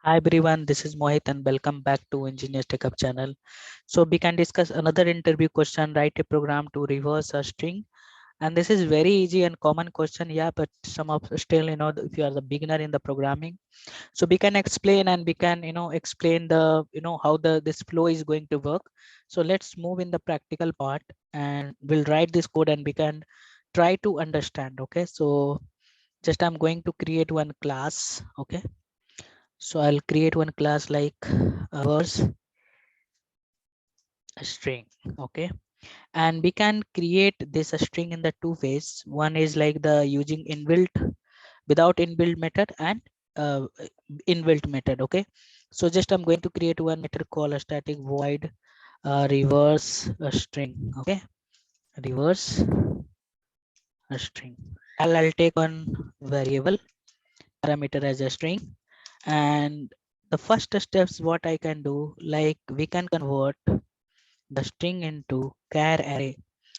Hi everyone, this is Mohit and welcome back to Engineers Tech Up channel. So we can discuss another interview question, write a program to reverse a string. And this is very easy and common question, yeah, but some of still, if you are the beginner in the programming, so we can explain and we can, explain the, how this flow is going to work. So let's move in the practical part and we'll write this code and we can try to understand. Okay, so just I'm going to create one class. Okay. So I'll create one class like verse string. Okay, and we can create this string in the two ways. One is like the using inbuilt, without inbuilt method, and uh, inbuilt method. Okay, so just I'm going to create one method called a static void reverse a string. Okay, reverse a string. I'll take one variable parameter as a string, and the first steps what I can do, like we can convert the string into char array.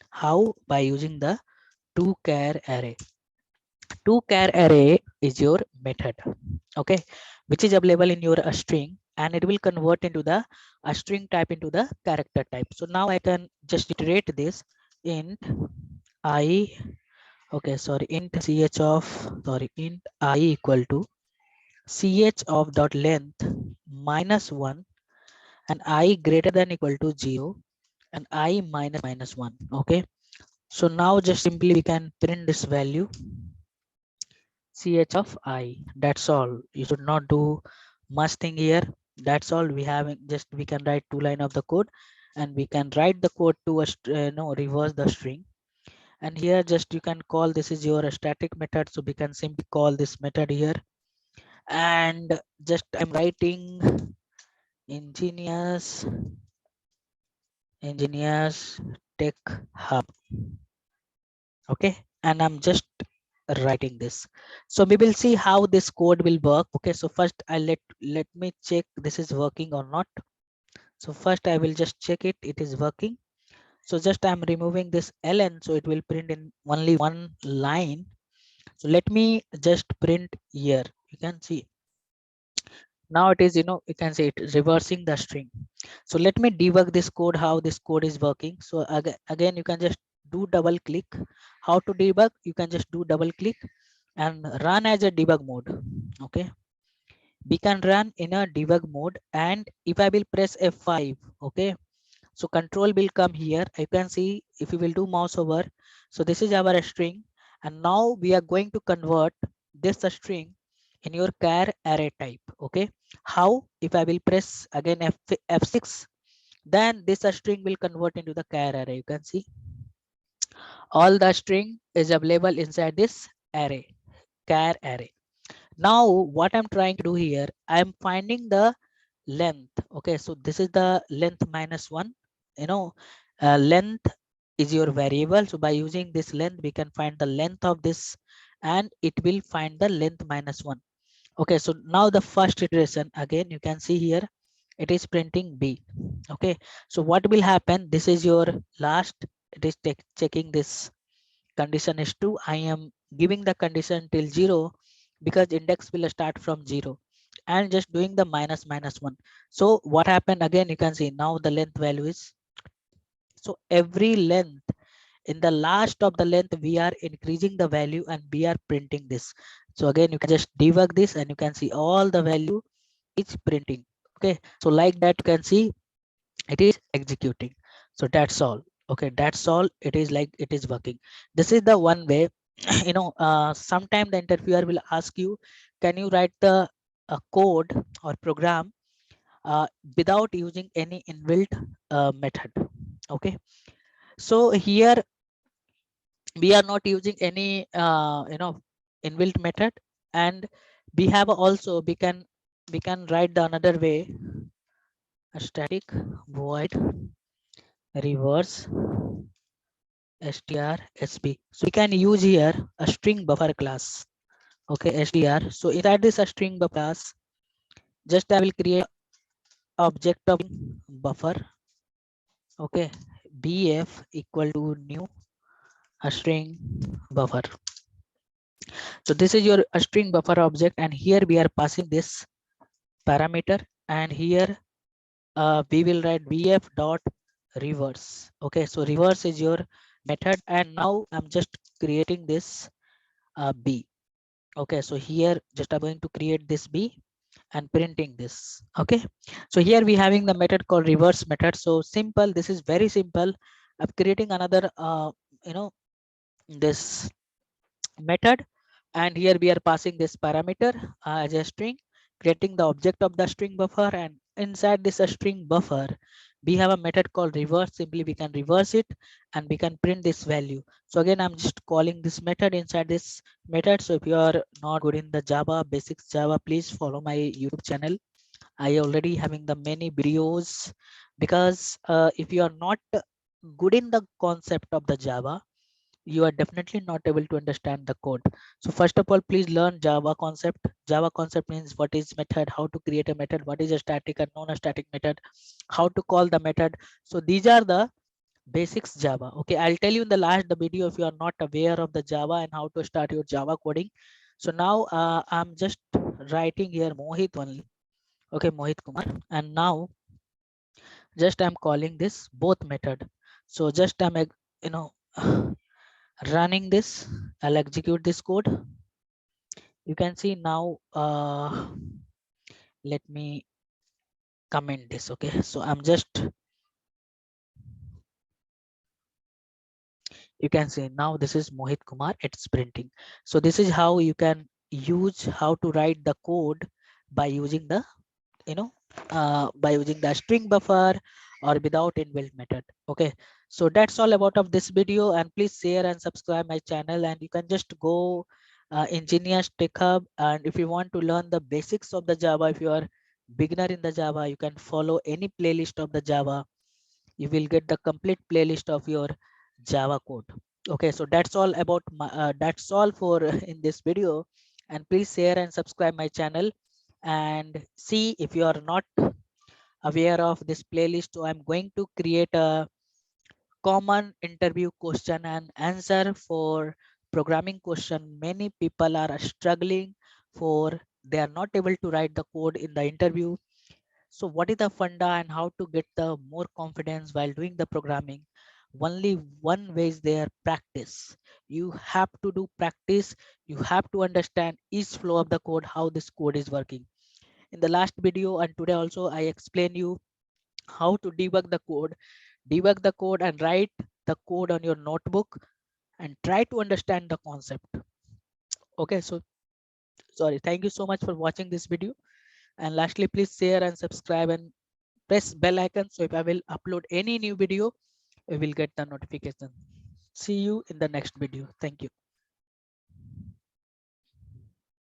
How? By using the toChar array. ToChar array is your method, okay, which is available in your string, and it will convert into the string type into the character type. So now I can just iterate this int I, okay, sorry, int ch of, sorry, int I equal to ch of dot length -1 and I greater than equal to 0 and I minus 1. Okay, so now just simply we can print this value ch of I. That's all. You should not do much thing here. That's all we have. Just we can write two line of the code and we can write the code to a no, reverse the string. And here just you can call this is your static method, so we can simply call this method here. And just I'm writing engineers engineers tech hub. Okay, and I'm just writing this. So we will see how this code will work. Okay, so first I let me check this is working or not. So first I will just check it is working. So just I'm removing this ln, so it will print in only one line. So let me just print here. You can see now it is, you can say it reversing the string. So let me debug this code, how this code is working. So again you can just do double click. How to debug? You can just do double click and run as a debug mode. Okay, we can run in a debug mode, and if I will press F5, okay, so control will come here. You can see if you will do mouse over, so this is our string, and now we are going to convert this string in your char array type. Okay, how? If I will press again F6, then this string will convert into the char array. You can see all the string is available inside this array, char array. Now what I'm trying to do here, I'm finding the length. Okay, so this is the length -1. Length is your variable, so by using this length we can find the length of this and it will find the length -1. Okay, so now the first iteration, again you can see here it is printing b. Okay, so what will happen, this is your last, it is checking this condition is true. I am giving the condition till 0 because index will start from 0 and just doing the -1. So what happened, again you can see now the length value is, so every length in the last of the length we are increasing the value and we are printing this. So again you can just debug this and you can see all the value is printing. Okay, so like that you can see it is executing. So that's all. Okay, that's all. It is like it is working. This is the one way. Sometime the interviewer will ask you, can you write the code or program without using any inbuilt method? Okay, so here we are not using any inbuilt method, and we have also we can write the another way, a static void reverse str sb. So we can use here a string buffer class. Okay, str. So inside this string buffer class, just I will create object of buffer. Okay, bf equal to new a string buffer. So this is your string buffer object, and here we are passing this parameter, and here we will write vf dot reverse. Okay, so reverse is your method, and now I'm just creating this b. Okay, so here just I'm going to create this b and printing this. Okay, so here we having the method called reverse method. So simple, this is very simple. I'm creating another you know this method, and here we are passing this parameter as a string, creating the object of the string buffer, and inside this string buffer we have a method called reverse. Simply we can reverse it and we can print this value. So again, I'm just calling this method inside this method. So if you are not good in the Java, basics Java, please follow my YouTube channel. I already having the many videos, because if you are not good in the concept of the Java, you are definitely not able to understand the code. So first of all, please learn Java concept. Java concept means what is method, how to create a method, what is a static and non-static method, how to call the method. So these are the basics Java. Okay, I'll tell you in the last the video if you are not aware of the Java and how to start your Java coding. So now I'm just writing here Mohit only. Okay, Mohit Kumar, and now just I'm calling this both method. So just I'm you know running this. I'll execute this code. You can see now let me comment this. Okay, so I'm just, you can see now this is Mohit Kumar, it's printing. So this is how you can use how to write the code by using the by using the string buffer or without inbuilt method. Okay, so that's all about of this video, and please share and subscribe my channel, and you can just go Engineers Tech Hub, and if you want to learn the basics of the Java, if you are beginner in the Java, you can follow any playlist of the Java. You will get the complete playlist of your Java code. Okay, so that's all about that's all for in this video, and please share and subscribe my channel, and see if you are not aware of this playlist. So I'm going to create a common interview question and answer for programming question. Many people are struggling for, they are not able to write the code in the interview. So what is the funda and how to get the more confidence while doing the programming? Only one way is there, practice. You have to do practice. You have to understand each flow of the code, how this code is working. In the last video and today also, I explain you how to debug the code and write the code on your notebook and try to understand the concept. Okay, so sorry, thank you so much for watching this video, and lastly, please share and subscribe and press bell icon, so if I will upload any new video, you will get the notification. See you in the next video. Thank you.